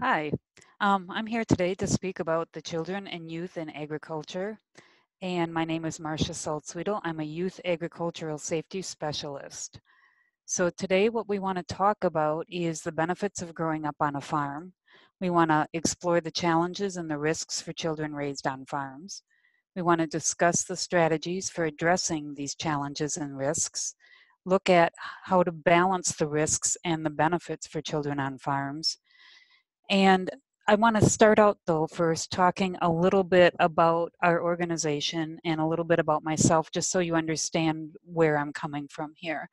Hi, I'm here today to speak about the children and youth in agriculture. And my name is Marsha Salzwedel. I'm a youth agricultural safety specialist. So today what we want to talk about is the benefits of growing up on a farm. We want to explore the challenges and the risks for children raised on farms. We want to discuss the strategies for addressing these challenges and risks, look at how to balance the risks and the benefits for children on farms, and I want to start out though first talking a little bit about our organization and a little bit about myself, just so you understand where I'm coming from here.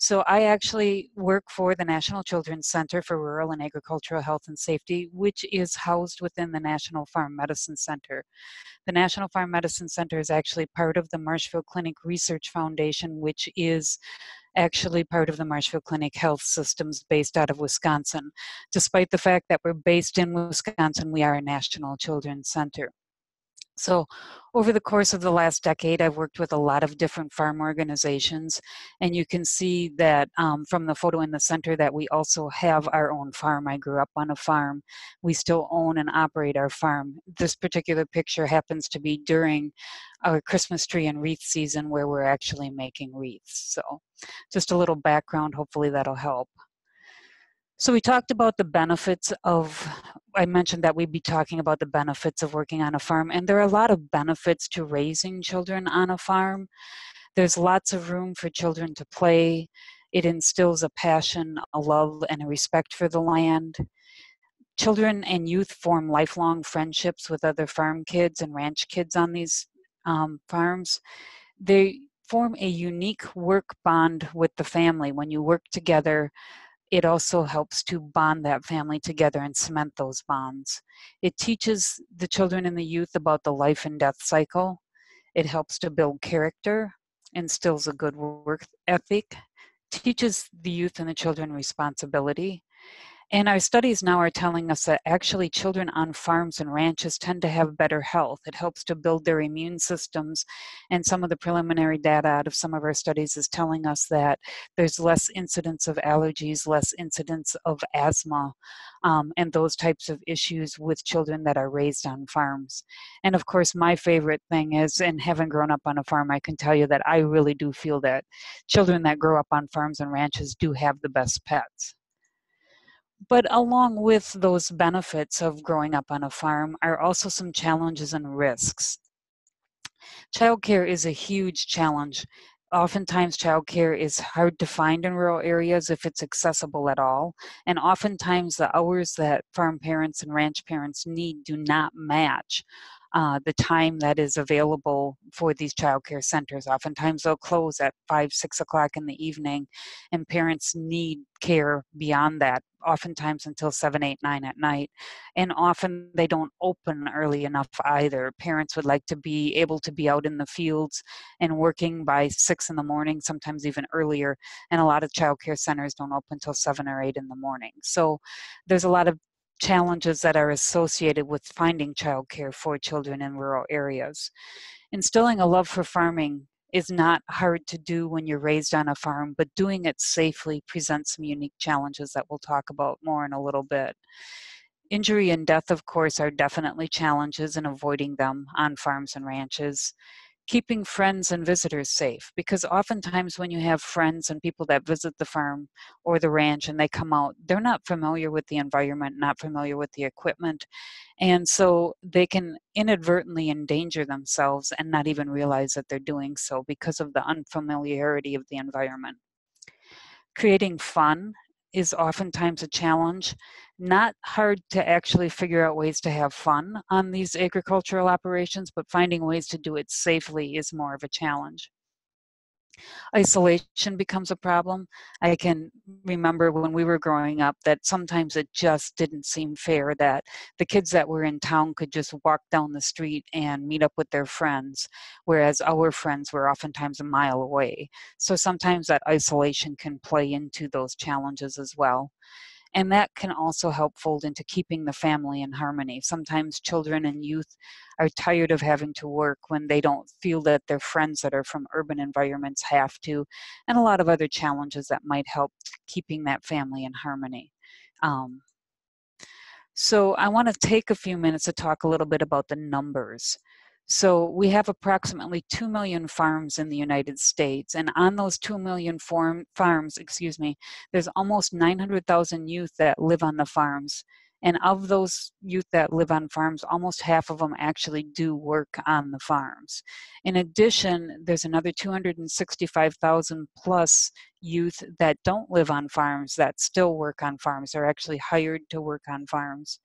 So I actually work for the National Children's Center for Rural and Agricultural Health and Safety, which is housed within the National Farm Medicine Center. The National Farm Medicine Center is actually part of the Marshfield Clinic Research Foundation, which is actually part of the Marshfield Clinic Health Systems based out of Wisconsin. Despite the fact that we're based in Wisconsin, we are a national children's center. So over the course of the last decade, I've worked with a lot of different farm organizations, and you can see that from the photo in the center that we also have our own farm. I grew up on a farm. We still own and operate our farm. This particular picture happens to be during our Christmas tree and wreath season where we're actually making wreaths. So just a little background, hopefully that'll help. So we talked about the benefits of, I mentioned that we'd be talking about the benefits of working on a farm, and there are a lot of benefits to raising children on a farm. There's lots of room for children to play. It instills a passion, a love, and a respect for the land. Children and youth form lifelong friendships with other farm kids and ranch kids on these farms. They form a unique work bond with the family. When you work together, it also helps to bond that family together and cement those bonds. It teaches the children and the youth about the life and death cycle. It helps to build character, instills a good work ethic, teaches the youth and the children responsibility. And our studies now are telling us that actually children on farms and ranches tend to have better health. It helps to build their immune systems. And some of the preliminary data out of some of our studies is telling us that there's less incidence of allergies, less incidence of asthma, and those types of issues with children that are raised on farms. And of course, my favorite thing is, and having grown up on a farm, I can tell you that I really do feel that children that grow up on farms and ranches do have the best pets. But along with those benefits of growing up on a farm are also some challenges and risks. Childcare is a huge challenge. Oftentimes, childcare is hard to find in rural areas if it's accessible at all. And oftentimes, the hours that farm parents and ranch parents need do not match the time that is available for these childcare centers. Oftentimes, they'll close at 5, 6 o'clock in the evening, and parents need care beyond that, oftentimes until 7, 8, 9 at night. And often they don't open early enough either. Parents would like to be able to be out in the fields and working by 6 in the morning, sometimes even earlier. And a lot of childcare centers don't open until 7 or 8 in the morning. So there's a lot of challenges that are associated with finding childcare for children in rural areas. Instilling a love for farming is not hard to do when you're raised on a farm, but doing it safely presents some unique challenges that we'll talk about more in a little bit. Injury and death, of course, are definitely challenges, and avoiding them on farms and ranches. Keeping friends and visitors safe, because oftentimes when you have friends and people that visit the farm or the ranch and they come out, they're not familiar with the environment, not familiar with the equipment, and so they can inadvertently endanger themselves and not even realize that they're doing so because of the unfamiliarity of the environment. Creating fun is oftentimes a challenge. Not hard to actually figure out ways to have fun on these agricultural operations, but finding ways to do it safely is more of a challenge. Isolation becomes a problem. I can remember when we were growing up that sometimes it just didn't seem fair that the kids that were in town could just walk down the street and meet up with their friends, whereas our friends were oftentimes a mile away. So sometimes that isolation can play into those challenges as well. And that can also help fold into keeping the family in harmony. Sometimes children and youth are tired of having to work when they don't feel that their friends that are from urban environments have to, and a lot of other challenges that might help keeping that family in harmony. Um, So I want to take a few minutes to talk a little bit about the numbers. So we have approximately 2 million farms in the United States, and on those 2 million farms, there's almost 900,000 youth that live on the farms. And of those youth that live on farms, almost half of them actually do work on the farms. In addition, there's another 265,000 plus youth that don't live on farms that still work on farms. They're actually hired to work on farms,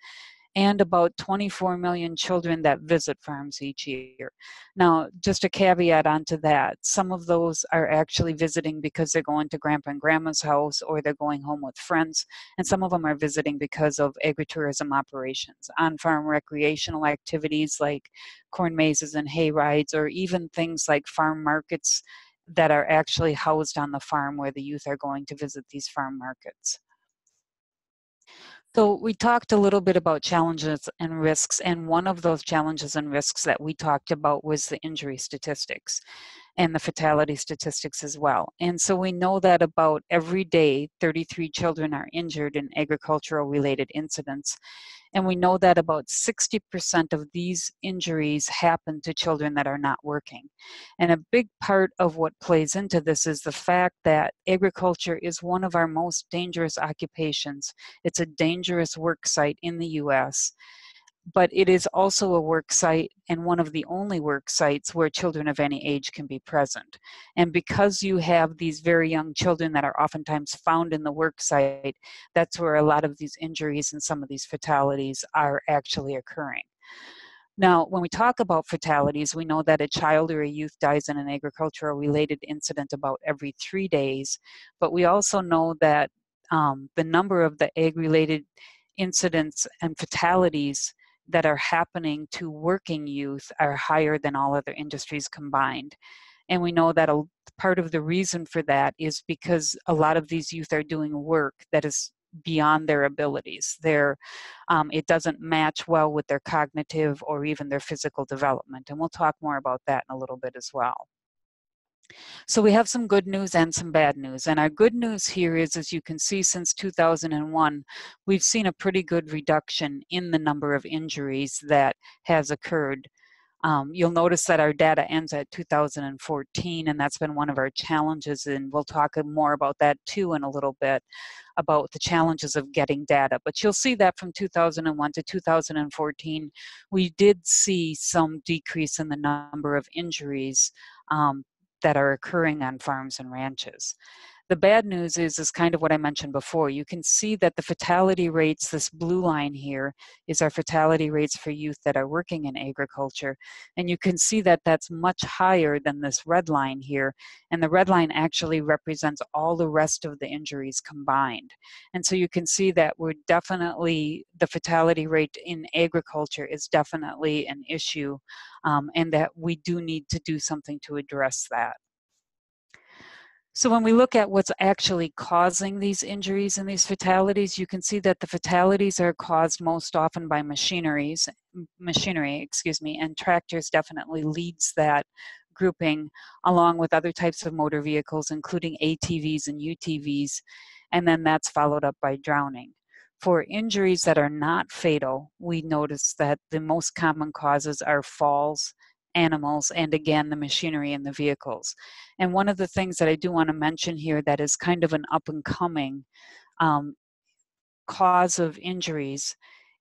and about 24 million children that visit farms each year. Now, just a caveat onto that, some of those are actually visiting because they're going to grandpa and grandma's house or they're going home with friends, and some of them are visiting because of agritourism operations, on-farm recreational activities like corn mazes and hay rides, or even things like farm markets that are actually housed on the farm where the youth are going to visit these farm markets. So we talked a little bit about challenges and risks, and one of those challenges and risks that we talked about was the injury statistics and the fatality statistics as well. And so we know that about every day, 33 children are injured in agricultural related incidents. And we know that about 60% of these injuries happen to children that are not working. And a big part of what plays into this is the fact that agriculture is one of our most dangerous occupations. It's a dangerous work site in the US, but it is also a work site and one of the only work sites where children of any age can be present. And because you have these very young children that are oftentimes found in the work site, that's where a lot of these injuries and some of these fatalities are actually occurring. Now, when we talk about fatalities, we know that a child or a youth dies in an agricultural related incident about every 3 days, but we also know that the number of the ag-related incidents and fatalities that are happening to working youth are higher than all other industries combined. And we know that a part of the reason for that is because a lot of these youth are doing work that is beyond their abilities. It doesn't match well with their cognitive or even their physical development. And we'll talk more about that in a little bit as well. So we have some good news and some bad news. And our good news here is, as you can see, since 2001, we've seen a pretty good reduction in the number of injuries that has occurred. You'll notice that our data ends at 2014, and that's been one of our challenges, and we'll talk more about that too in a little bit, about the challenges of getting data. But you'll see that from 2001 to 2014, we did see some decrease in the number of injuries that are occurring on farms and ranches. The bad news is kind of what I mentioned before. You can see that the fatality rates, this blue line here, is our fatality rates for youth that are working in agriculture. And you can see that that's much higher than this red line here. And the red line actually represents all the rest of the injuries combined. And so you can see that the fatality rate in agriculture is definitely an issue, and that we do need to do something to address that. So when we look at what's actually causing these injuries and these fatalities, you can see that the fatalities are caused most often by machinery, and tractors definitely leads that grouping, along with other types of motor vehicles, including ATVs and UTVs, and then that's followed up by drowning. For injuries that are not fatal, we notice that the most common causes are falls, animals, and again, the machinery and the vehicles. And one of the things that I do want to mention here that is kind of an up and coming cause of injuries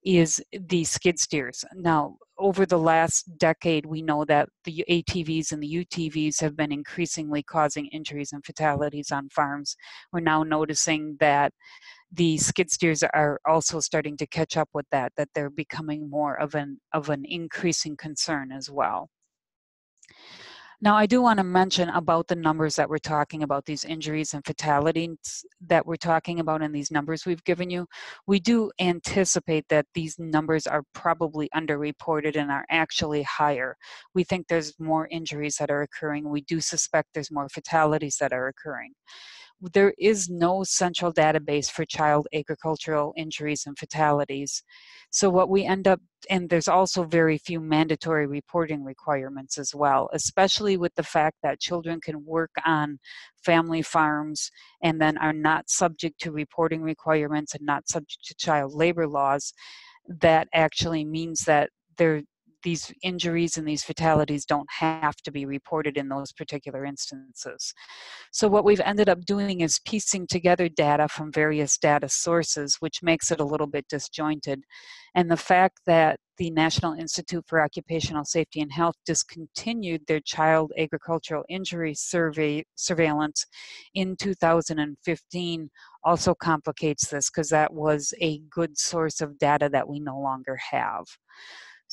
is the skid steers. Now, over the last decade, we know that the ATVs and the UTVs have been increasingly causing injuries and fatalities on farms. We're now noticing that the skid steers are also starting to catch up with that they're becoming more of an increasing concern as well. Now, I do want to mention about the numbers that we're talking about, these injuries and fatalities that we're talking about in these numbers we've given you. We do anticipate that these numbers are probably underreported and are actually higher. We think there's more injuries that are occurring. We do suspect there's more fatalities that are occurring. There is no central database for child agricultural injuries and fatalities. So what we end up, and there's also very few mandatory reporting requirements as well, especially with the fact that children can work on family farms and then are not subject to reporting requirements and not subject to child labor laws. that actually means that these injuries and these fatalities don't have to be reported in those particular instances. So what we've ended up doing is piecing together data from various data sources, which makes it a little bit disjointed. And the fact that the National Institute for Occupational Safety and Health discontinued their child agricultural injury surveillance in 2015 also complicates this, because that was a good source of data that we no longer have.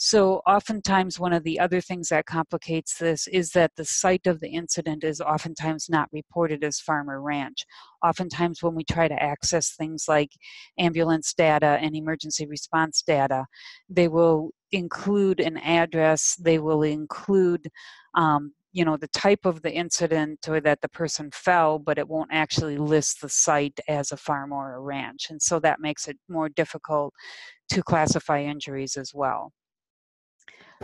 So oftentimes one of the other things that complicates this is that the site of the incident is oftentimes not reported as farm or ranch. Oftentimes when we try to access things like ambulance data and emergency response data, they will include an address, they will include the type of the incident or that the person fell, but it won't actually list the site as a farm or a ranch. And so that makes it more difficult to classify injuries as well.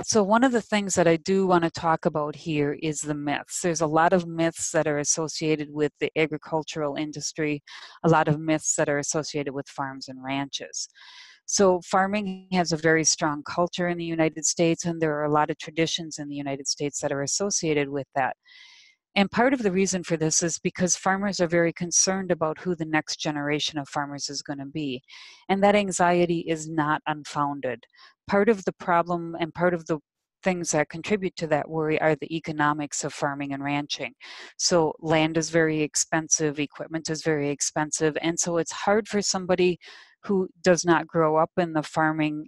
So one of the things that I do want to talk about here is the myths. There's a lot of myths that are associated with the agricultural industry, a lot of myths that are associated with farms and ranches. So farming has a very strong culture in the United States, and there are a lot of traditions in the United States that are associated with that. And part of the reason for this is because farmers are very concerned about who the next generation of farmers is going to be. And that anxiety is not unfounded. Part of the problem and part of the things that contribute to that worry are the economics of farming and ranching. So land is very expensive, equipment is very expensive, and so it's hard for somebody who does not grow up in the farming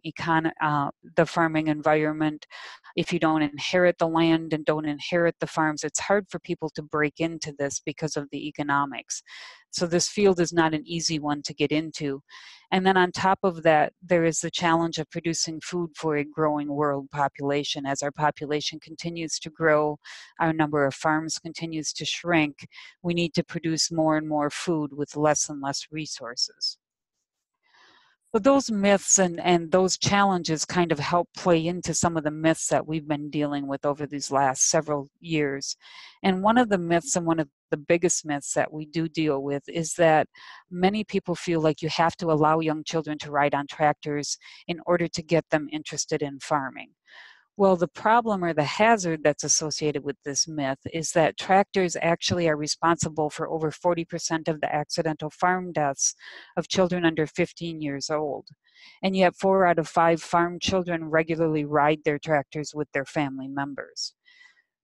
environment. If you don't inherit the land and don't inherit the farms, it's hard for people to break into this because of the economics. So this field is not an easy one to get into. And then on top of that, there is the challenge of producing food for a growing world population. As our population continues to grow, our number of farms continues to shrink, we need to produce more and more food with less and less resources. So those myths and those challenges kind of help play into some of the myths that we've been dealing with over these last several years. And one of the myths, and one of the biggest myths that we do deal with, is that many people feel like you have to allow young children to ride on tractors in order to get them interested in farming. Well, the problem or the hazard that's associated with this myth is that tractors actually are responsible for over 40% of the accidental farm deaths of children under 15 years old. And yet 4 out of 5 farm children regularly ride their tractors with their family members.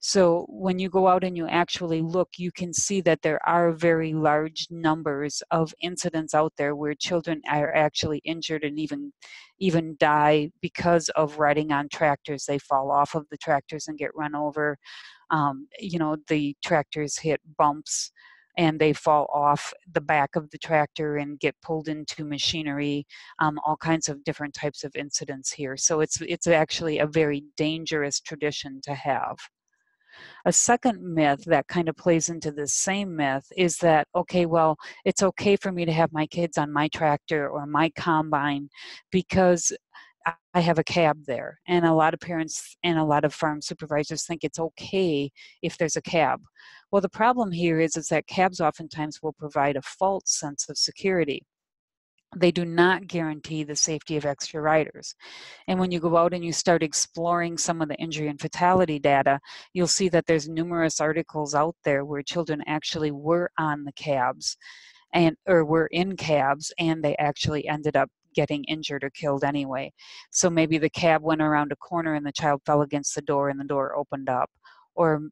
So when you go out and you actually look, you can see that there are very large numbers of incidents out there where children are actually injured and even die because of riding on tractors. They fall off of the tractors and get run over. The tractors hit bumps and they fall off the back of the tractor and get pulled into machinery, all kinds of different types of incidents here. So it's actually a very dangerous tradition to have. A second myth that kind of plays into this same myth is that, okay, well, it's okay for me to have my kids on my tractor or my combine because I have a cab there. And a lot of parents and a lot of farm supervisors think it's okay if there's a cab. Well, the problem here is that cabs oftentimes will provide a false sense of security. They do not guarantee the safety of extra riders. And when you go out and you start exploring some of the injury and fatality data, you'll see that there's numerous articles out there where children actually were on the cabs or were in cabs and they actually ended up getting injured or killed anyway. So maybe the cab went around a corner and the child fell against the door and the door opened up. Or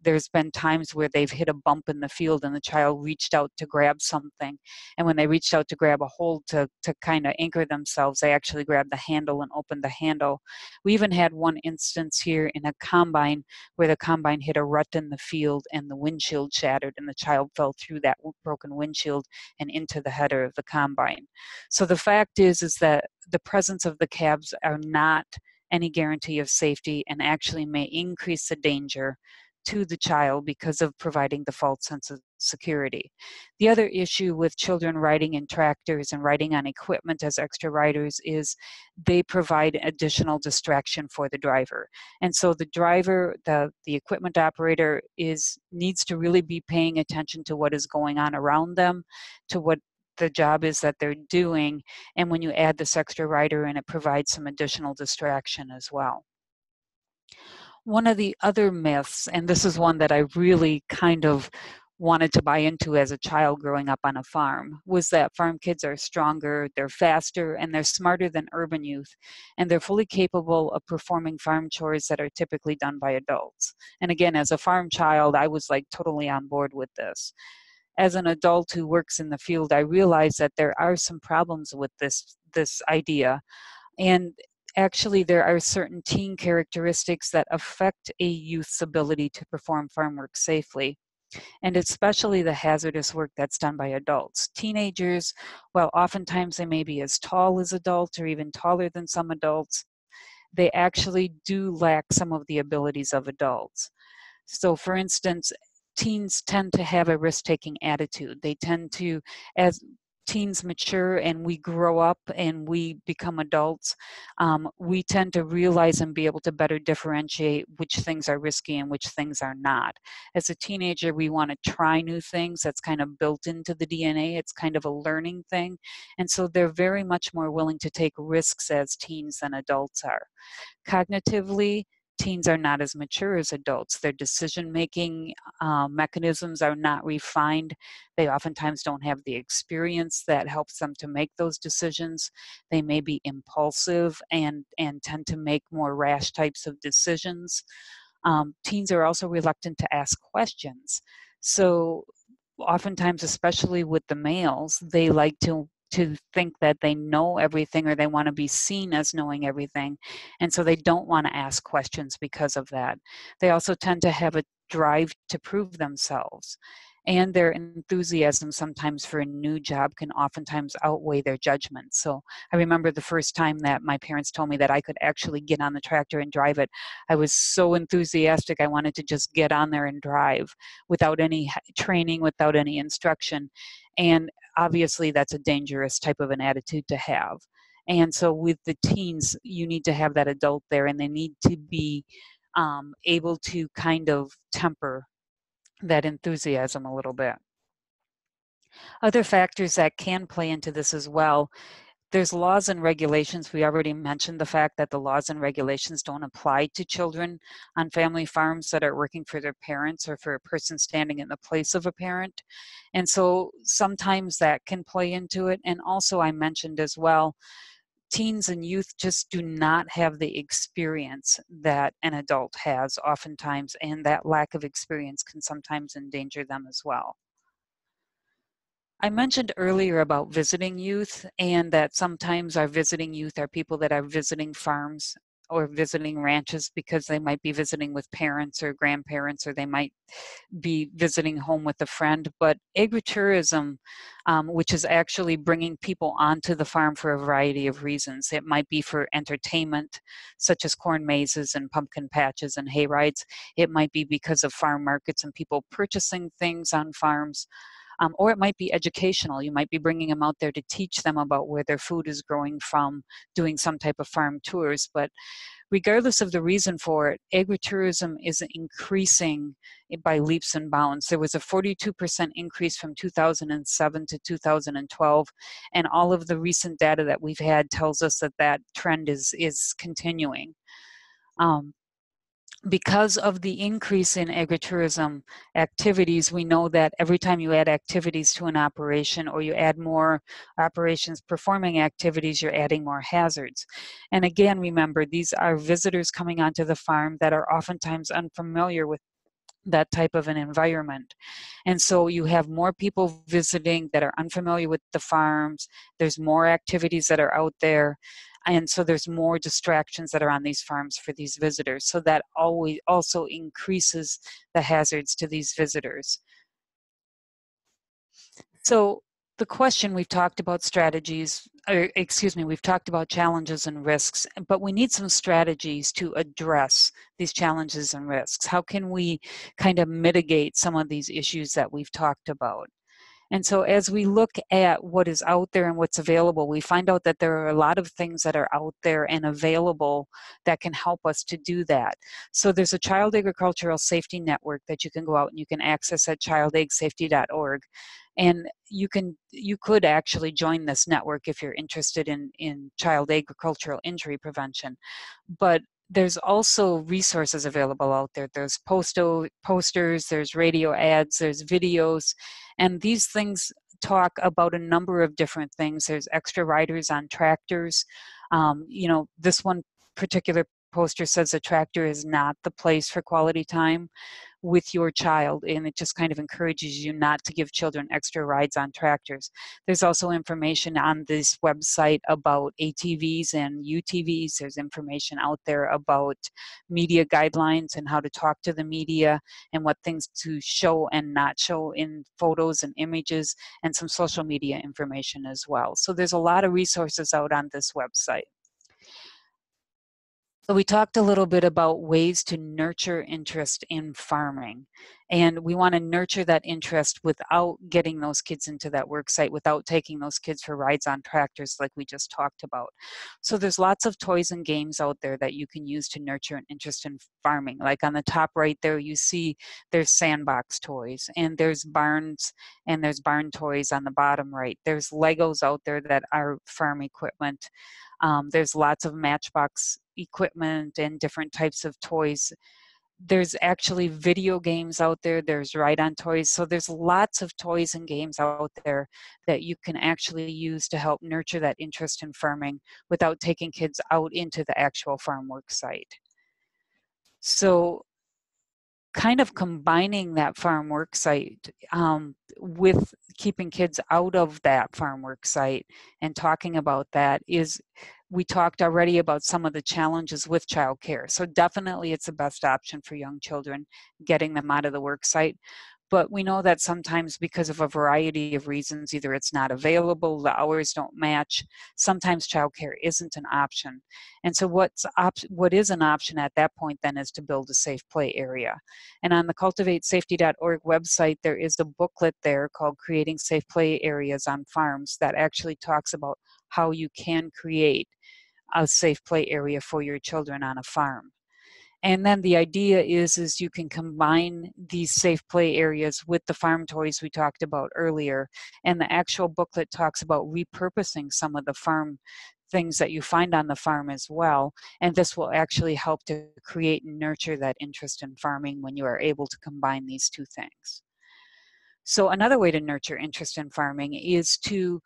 there's been times where they've hit a bump in the field and the child reached out to grab something. And when they reached out to grab a hold to kind of anchor themselves, they actually grabbed the handle and opened the handle. We even had one instance here in a combine where the combine hit a rut in the field and the windshield shattered and the child fell through that broken windshield and into the header of the combine. So the fact is that the presence of the cabs are not any guarantee of safety and actually may increase the danger to the child because of providing the false sense of security. The other issue with children riding in tractors and riding on equipment as extra riders is they provide additional distraction for the driver. And so the driver, the equipment operator needs to really be paying attention to what is going on around them, to what the job is that they're doing. And when you add this extra rider in, it provides some additional distraction as well. One of the other myths, and this is one that I really kind of wanted to buy into as a child growing up on a farm, was that farm kids are stronger, they're faster, and they're smarter than urban youth, and they're fully capable of performing farm chores that are typically done by adults. And again, as a farm child, I was like totally on board with this. As an adult who works in the field, I realize that there are some problems with this idea. And actually, there are certain teen characteristics that affect a youth's ability to perform farm work safely, and especially the hazardous work that's done by adults. Teenagers, while oftentimes they may be as tall as adults or even taller than some adults, they actually do lack some of the abilities of adults. So for instance, teens tend to have a risk-taking attitude. They tend to, as teens mature and we grow up and we become adults, we tend to realize and be able to better differentiate which things are risky and which things are not. As a teenager, we want to try new things. That's kind of built into the DNA. It's kind of a learning thing. And so they're very much more willing to take risks as teens than adults are. Cognitively, teens are not as mature as adults. Their decision-making mechanisms are not refined. They oftentimes don't have the experience that helps them to make those decisions. They may be impulsive and tend to make more rash types of decisions. Teens are also reluctant to ask questions. So oftentimes, especially with the males, they like to think that they know everything, or they want to be seen as knowing everything. And so they don't want to ask questions because of that. They also tend to have a drive to prove themselves. And their enthusiasm sometimes for a new job can oftentimes outweigh their judgment. So I remember the first time that my parents told me that I could actually get on the tractor and drive it. I was so enthusiastic. I wanted to just get on there and drive without any training, without any instruction. And obviously that's a dangerous type of an attitude to have. And so with the teens, you need to have that adult there, and they need to be able to kind of temper that enthusiasm a little bit. Other factors that can play into this as well, there's laws and regulations. We already mentioned the fact that the laws and regulations don't apply to children on family farms that are working for their parents or for a person standing in the place of a parent. And so sometimes that can play into it. And also I mentioned as well, teens and youth just do not have the experience that an adult has oftentimes, and that lack of experience can sometimes endanger them as well. I mentioned earlier about visiting youth, and that sometimes our visiting youth are people that are visiting farms or visiting ranches because they might be visiting with parents or grandparents, or they might be visiting home with a friend. But agritourism, which is actually bringing people onto the farm for a variety of reasons. It might be for entertainment, such as corn mazes and pumpkin patches and hay rides. It might be because of farm markets and people purchasing things on farms. Or it might be educational. You might be bringing them out there to teach them about where their food is growing from, doing some type of farm tours. But regardless of the reason for it, agritourism is increasing by leaps and bounds. There was a 42% increase from 2007 to 2012, and all of the recent data that we've had tells us that that trend is continuing. Because of the increase in agritourism activities, we know that every time you add activities to an operation, or you add more operations performing activities, you're adding more hazards. And again, remember, these are visitors coming onto the farm that are oftentimes unfamiliar with that type of an environment. And so you have more people visiting that are unfamiliar with the farms. There's more activities that are out there. And so there's more distractions that are on these farms for these visitors. So that always also increases the hazards to these visitors. So the question, we've talked about strategies, or excuse me, we've talked about challenges and risks, but we need some strategies to address these challenges and risks. How can we kind of mitigate some of these issues that we've talked about? And so as we look at what is out there and what's available, we find out that there are a lot of things that are out there and available that can help us to do that. So there's a Child Agricultural Safety Network that you can go out and you can access at childagsafety.org. And you could actually join this network if you're interested in child agricultural injury prevention. But there's also resources available out there. There's posters, there's radio ads, there's videos, and these things talk about a number of different things. There's extra riders on tractors. This one particular poster says a tractor is not the place for quality time with your child, and it just kind of encourages you not to give children extra rides on tractors. There's also information on this website about ATVs and UTVs. There's information out there about media guidelines and how to talk to the media and what things to show and not show in photos and images, and some social media information as well. So there's a lot of resources out on this website. So we talked a little bit about ways to nurture interest in farming. And we want to nurture that interest without getting those kids into that work site, without taking those kids for rides on tractors like we just talked about. So there's lots of toys and games out there that you can use to nurture an interest in farming. Like on the top right there, you see there's sandbox toys, and there's barns, and there's barn toys on the bottom right. There's Legos out there that are farm equipment. There's lots of Matchbox equipment and different types of toys. There's actually video games out there. There's ride-on toys. So there's lots of toys and games out there that you can actually use to help nurture that interest in farming without taking kids out into the actual farm work site. So kind of combining that farm work site with keeping kids out of that farm work site and talking about that is, we talked already about some of the challenges with childcare. So definitely it's the best option for young children, getting them out of the work site. But we know that sometimes because of a variety of reasons, either it's not available, the hours don't match, sometimes childcare isn't an option. And so what is an option at that point then is to build a safe play area. And on the cultivatesafety.org website, there is a booklet there called Creating Safe Play Areas on Farms that actually talks about how you can create a safe play area for your children on a farm. And then the idea is you can combine these safe play areas with the farm toys we talked about earlier. And the actual booklet talks about repurposing some of the farm things that you find on the farm as well. And this will actually help to create and nurture that interest in farming when you are able to combine these two things. So another way to nurture interest in farming is to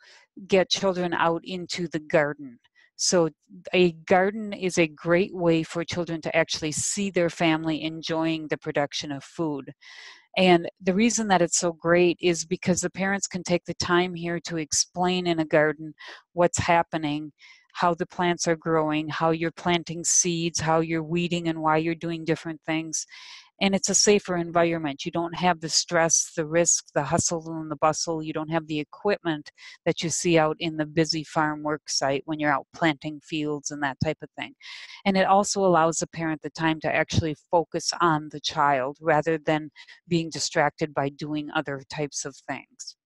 get children out into the garden. So a garden is a great way for children to actually see their family enjoying the production of food. And the reason that it's so great is because the parents can take the time here to explain in a garden what's happening, how the plants are growing, how you're planting seeds, how you're weeding, and why you're doing different things. And it's a safer environment. You don't have the stress, the risk, the hustle and the bustle. You don't have the equipment that you see out in the busy farm work site when you're out planting fields and that type of thing. And it also allows the parent the time to actually focus on the child rather than being distracted by doing other types of things.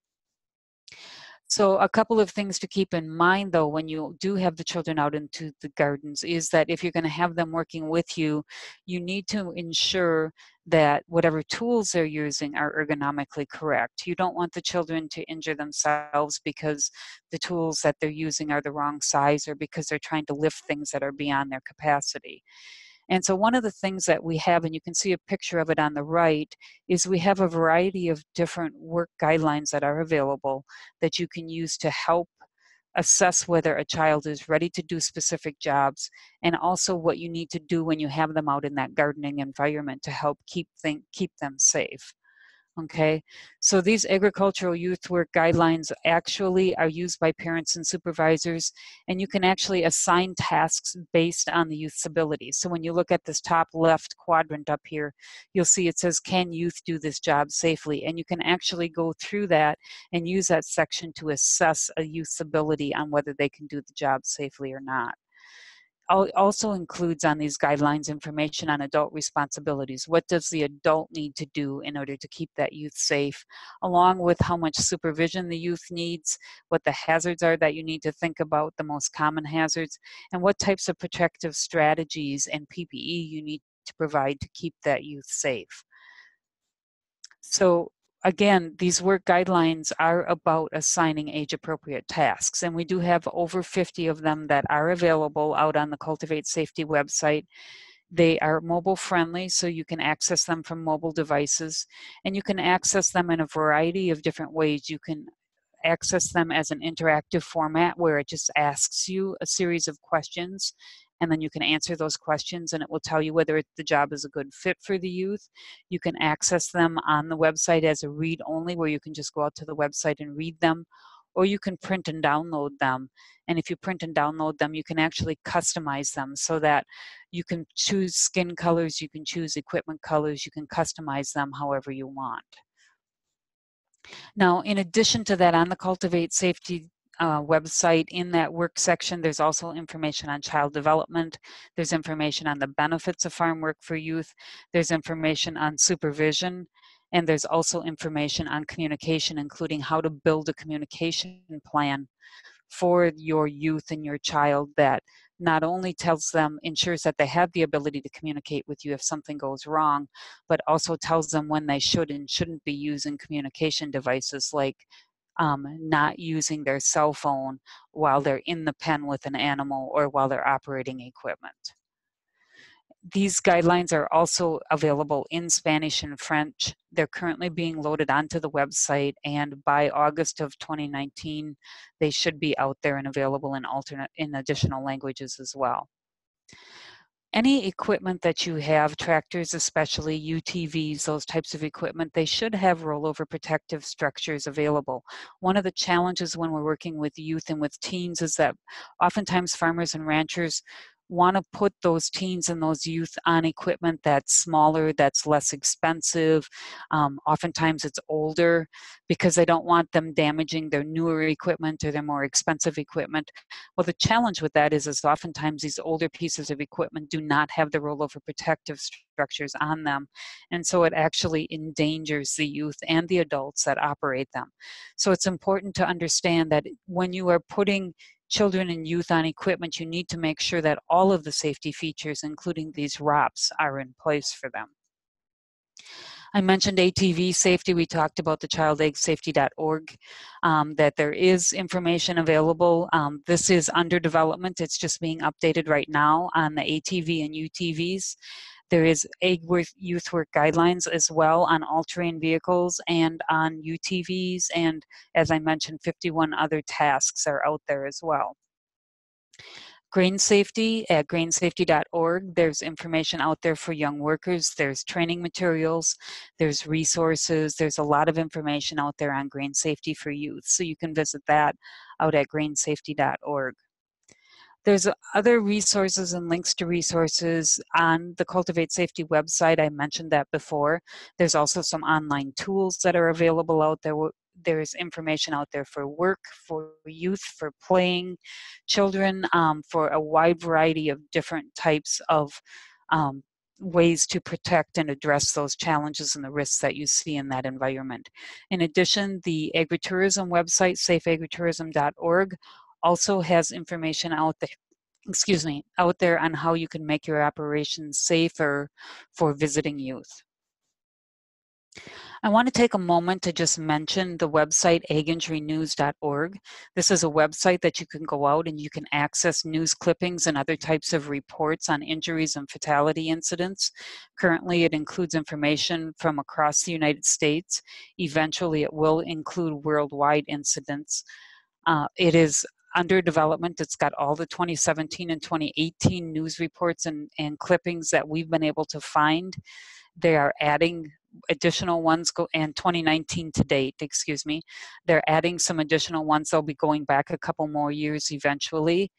So a couple of things to keep in mind, though, when you do have the children out into the gardens is that if you're going to have them working with you, you need to ensure that whatever tools they're using are ergonomically correct. You don't want the children to injure themselves because the tools that they're using are the wrong size or because they're trying to lift things that are beyond their capacity. And so one of the things that we have, and you can see a picture of it on the right, is we have a variety of different work guidelines that are available that you can use to help assess whether a child is ready to do specific jobs, and also what you need to do when you have them out in that gardening environment to help keep them safe. Okay, so these agricultural youth work guidelines actually are used by parents and supervisors, and you can actually assign tasks based on the youth's abilities. So when you look at this top left quadrant up here, you'll see it says, can youth do this job safely? And you can actually go through that and use that section to assess a youth's ability on whether they can do the job safely or not. also includes on these guidelines information on adult responsibilities. What does the adult need to do in order to keep that youth safe, along with how much supervision the youth needs, what the hazards are that you need to think about, the most common hazards, and what types of protective strategies and PPE you need to provide to keep that youth safe. So again, these work guidelines are about assigning age-appropriate tasks, and we do have over 50 of them that are available out on the Cultivate Safety website. They are mobile friendly, so you can access them from mobile devices, and you can access them in a variety of different ways. You can access them as an interactive format where it just asks you a series of questions, and then you can answer those questions and it will tell you whether the job is a good fit for the youth. You can access them on the website as a read only, where you can just go out to the website and read them, or you can print and download them. And if you print and download them, you can actually customize them so that you can choose skin colors, you can choose equipment colors, you can customize them however you want. Now, in addition to that, on the Cultivate Safety website, in that work section, there's also information on child development. There's information on the benefits of farm work for youth. There's information on supervision. And there's also information on communication, including how to build a communication plan for your youth and your child that not only ensures that they have the ability to communicate with you if something goes wrong, but also tells them when they should and shouldn't be using communication devices, like not using their cell phone while they're in the pen with an animal or while they're operating equipment. These guidelines are also available in Spanish and French. They're currently being loaded onto the website, and by August of 2019, they should be out there and available in additional languages as well. Any equipment that you have, tractors especially, UTVs, those types of equipment, they should have rollover protective structures available. One of the challenges when we're working with youth and with teens is that oftentimes farmers and ranchers want to put those teens and those youth on equipment that's smaller, that's less expensive. Oftentimes it's older because they don't want them damaging their newer equipment or their more expensive equipment. Well, the challenge with that is oftentimes these older pieces of equipment do not have the rollover protective structures on them. And so it actually endangers the youth and the adults that operate them. So it's important to understand that when you are putting children and youth on equipment, you need to make sure that all of the safety features, including these ROPS, are in place for them. I mentioned ATV safety. We talked about the childagsafety.org, that there is information available. This is under development. It's just being updated right now on the ATV and UTVs. There is youth work guidelines as well on all-terrain vehicles and on UTVs, and as I mentioned, 51 other tasks are out there as well. Grain safety at grainsafety.org. There's information out there for young workers. There's training materials. There's resources. There's a lot of information out there on grain safety for youth. So you can visit that out at grainsafety.org. There's other resources and links to resources on the Cultivate Safety website. I mentioned that before. There's also some online tools that are available out there. There's information out there for work, for youth, for playing, children, for a wide variety of different types of ways to protect and address those challenges and the risks that you see in that environment. In addition, the agritourism website, safeagritourism.org, also has information out there on how you can make your operations safer for visiting youth. I want to take a moment to just mention the website aginjurynews.org. This is a website that you can go out and you can access news clippings and other types of reports on injuries and fatality incidents. Currently, it includes information from across the United States. Eventually, it will include worldwide incidents. It is under development. It's got all the 2017 and 2018 news reports and clippings that we've been able to find. They are adding additional ones, and 2019 to date, excuse me. They're adding some additional ones. They'll be going back a couple more years eventually.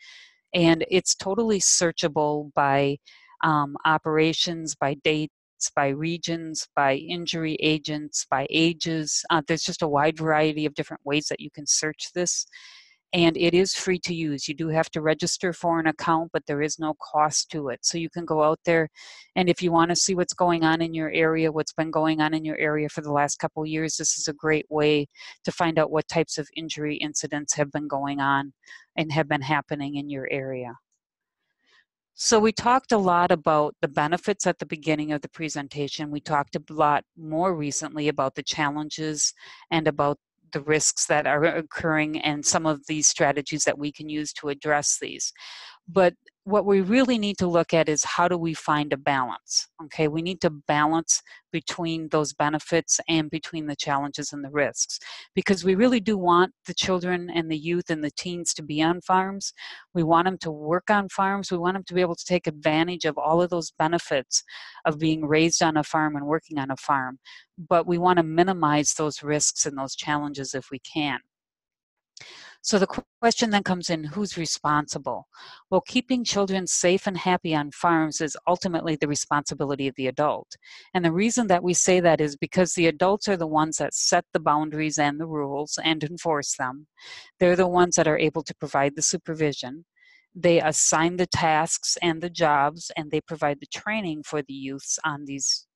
And it's totally searchable by operations, by dates, by regions, by injury agents, by ages. There's just a wide variety of different ways that you can search this. and it is free to use. You do have to register for an account, but there is no cost to it. So you can go out there, and if you want to see what's going on in your area, what's been going on in your area for the last couple of years, this is a great way to find out what types of injury incidents have been going on and have been happening in your area. So we talked a lot about the benefits at the beginning of the presentation. We talked a lot more recently about the challenges and about the risks that are occurring and some of these strategies that we can use to address these. But what we really need to look at is how do we find a balance, okay? We need to balance between those benefits and between the challenges and the risks, because we really do want the children and the youth and the teens to be on farms. We want them to work on farms. We want them to be able to take advantage of all of those benefits of being raised on a farm and working on a farm. But we want to minimize those risks and those challenges if we can. So the question then comes in, who's responsible? Well, keeping children safe and happy on farms is ultimately the responsibility of the adult. And the reason that we say that is because the adults are the ones that set the boundaries and the rules and enforce them. They're the ones that are able to provide the supervision. They assign the tasks and the jobs, and they provide the training for the youths on these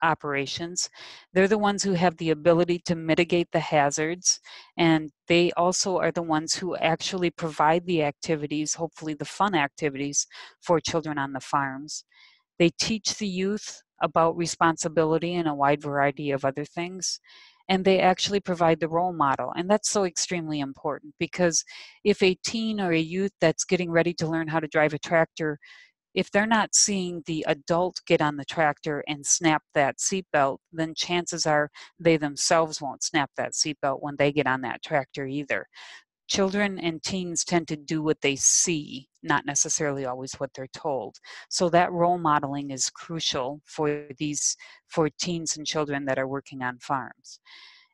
operations. They're the ones who have the ability to mitigate the hazards, and they also are the ones who actually provide the activities, hopefully the fun activities, for children on the farms. They teach the youth about responsibility and a wide variety of other things, and they actually provide the role model. And that's so extremely important, because if a teen or a youth that's getting ready to learn how to drive a tractor, if they're not seeing the adult get on the tractor and snap that seatbelt, then chances are they themselves won't snap that seatbelt when they get on that tractor either. Children and teens tend to do what they see, not necessarily always what they're told. So that role modeling is crucial for teens and children that are working on farms.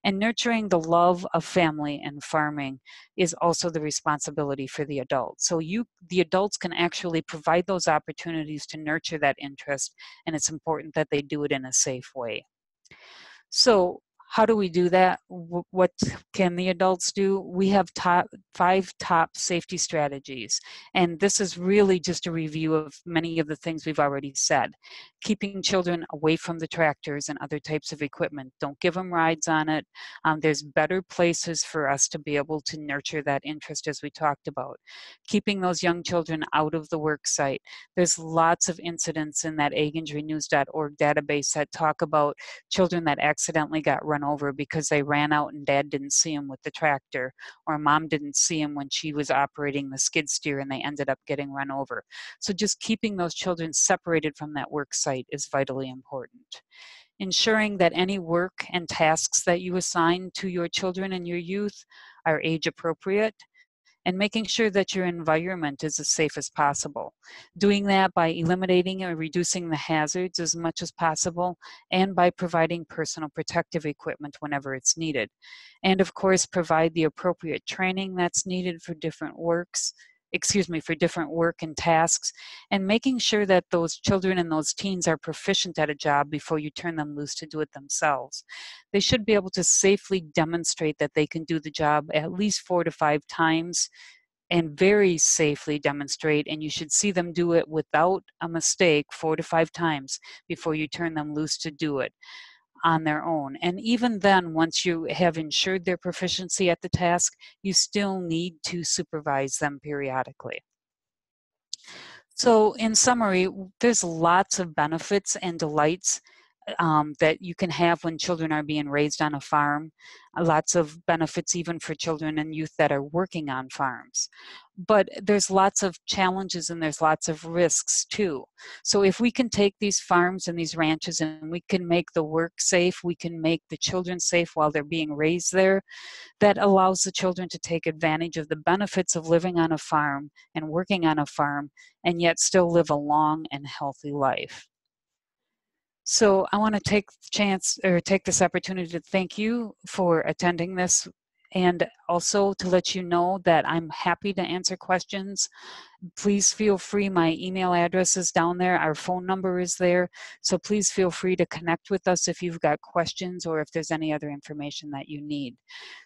And nurturing the love of family and farming is also the responsibility for the adults. So the adults can actually provide those opportunities to nurture that interest, and it's important that they do it in a safe way. So how do we do that? What can the adults do? We have 5 top safety strategies. And this is really just a review of many of the things we've already said. Keeping children away from the tractors and other types of equipment. Don't give them rides on it. There's better places for us to be able to nurture that interest, as we talked about. Keeping those young children out of the work site. There's lots of incidents in that aginjurynews.org database that talk about children that accidentally got run over because they ran out and dad didn't see him with the tractor, or mom didn't see him when she was operating the skid steer and they ended up getting run over. So just keeping those children separated from that work site is vitally important. Ensuring that any work and tasks that you assign to your children and your youth are age appropriate, and making sure that your environment is as safe as possible. Doing that by eliminating or reducing the hazards as much as possible, and by providing personal protective equipment whenever it's needed. And of course, provide the appropriate training that's needed for different for different work and tasks, and making sure that those children and those teens are proficient at a job before you turn them loose to do it themselves. They should be able to safely demonstrate that they can do the job at least 4 to 5 times, and very safely demonstrate, and you should see them do it without a mistake 4 to 5 times before you turn them loose to do it on their own. And even then, once you have ensured their proficiency at the task, you still need to supervise them periodically. So in summary, there's lots of benefits and delights that you can have when children are being raised on a farm. Lots of benefits even for children and youth that are working on farms. But there's lots of challenges and there's lots of risks too. So if we can take these farms and these ranches and we can make the work safe, we can make the children safe while they're being raised there, that allows the children to take advantage of the benefits of living on a farm and working on a farm, and yet still live a long and healthy life. So I want to take this opportunity to thank you for attending this And also to let you know that I'm happy to answer questions. Please feel free. My email address is down there. Our phone number is there. So please feel free to connect with us if you've got questions or if there's any other information that you need.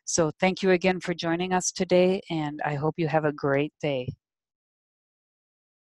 So thank you again for joining us today, and I hope you have a great day.